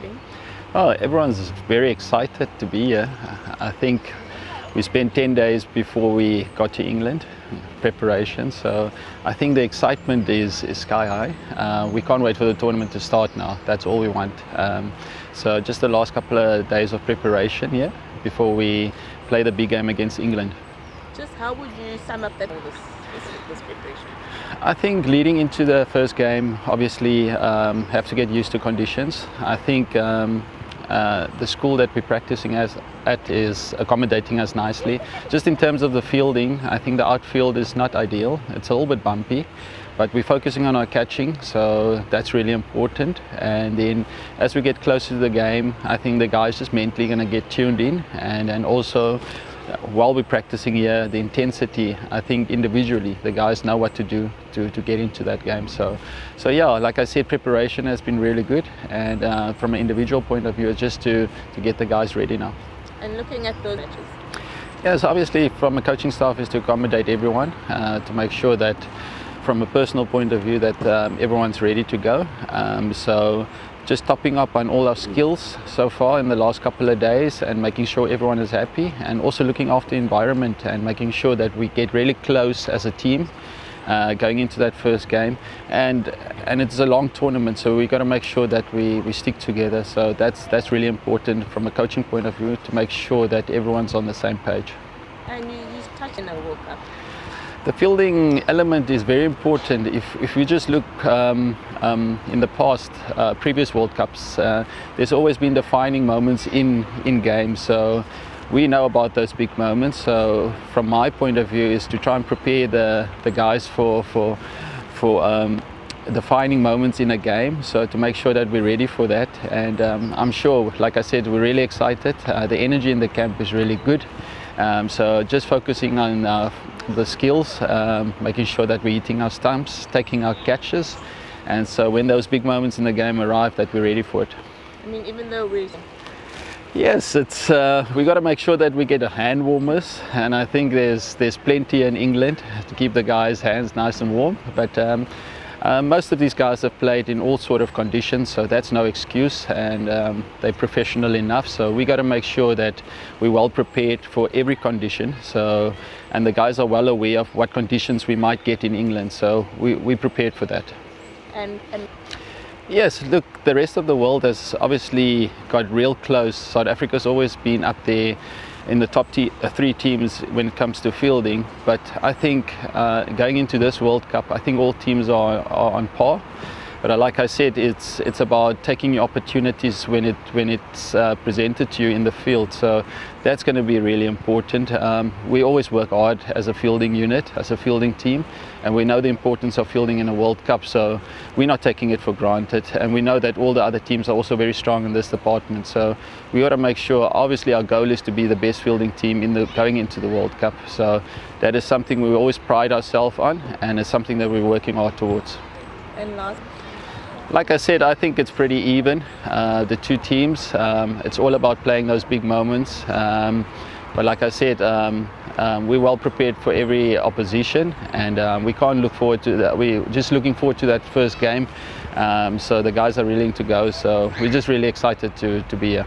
feeling? Oh, everyone's very excited to be here. I think we spent 10 days before we got to England, preparation, so I think the excitement is sky high. We can't wait for the tournament to start now, that's all we want. So just the last couple of days of preparation here before we play the big game against England. Just how would you sum up this preparation? I think leading into the first game, obviously have to get used to conditions. I think the school that we're practicing at is accommodating us nicely. Just in terms of the fielding, I think the outfield is not ideal. It's a little bit bumpy, but we're focusing on our catching, so that's really important. And then as we get closer to the game, I think the guys just mentally going to get tuned in, and also while we're practicing here, the intensity, I think individually the guys know what to do to get into that game. So yeah, like I said, preparation has been really good, and from an individual point of view, it's just to get the guys ready now. And looking at those matches? Yes, obviously from a coaching staff is to accommodate everyone, to make sure that from a personal point of view that everyone's ready to go. So just topping up on all our skills so far in the last couple of days and making sure everyone is happy, and also looking after the environment and making sure that we get really close as a team going into that first game. And it's a long tournament, so we've got to make sure that we stick together. So that's really important from a coaching point of view, to make sure that everyone's on the same page. And you touched on the World Cup. The fielding element is very important. If we just look in the past, previous World Cups, there's always been defining moments in games. So we know about those big moments. So from my point of view is to try and prepare the guys for defining moments in a game. So to make sure that we're ready for that. And I'm sure, like I said, we're really excited. The energy in the camp is really good. So just focusing on the skills, making sure that we're hitting our stumps, taking our catches, and so when those big moments in the game arrive, that we're ready for it. I mean, even though Yes, it's we got to make sure that we get a hand warmers, and I think there's plenty in England to keep the guys' hands nice and warm. But most of these guys have played in all sort of conditions, so that's no excuse, and they're professional enough. So we got to make sure that we're well prepared for every condition. So, and the guys are well aware of what conditions we might get in England. So we're prepared for that. And yes, look, the rest of the world has obviously got real close. South Africa's always been up there in the top three teams when it comes to fielding, but I think going into this World Cup, I think all teams are on par. But like I said, it's about taking your opportunities when it's presented to you in the field. So that's going to be really important. We always work hard as a fielding unit, as a fielding team, and we know the importance of fielding in a World Cup. So we're not taking it for granted, and we know that all the other teams are also very strong in this department. So we got to make sure. Obviously, our goal is to be the best fielding team going into the World Cup. So that is something we always pride ourselves on, and it's something that we're working hard towards. And last. Like I said, I think it's pretty even, the two teams. It's all about playing those big moments. But like I said, we're well prepared for every opposition, and we can't look forward to that. We're just looking forward to that first game. So the guys are willing to go. So we're just really excited to be here.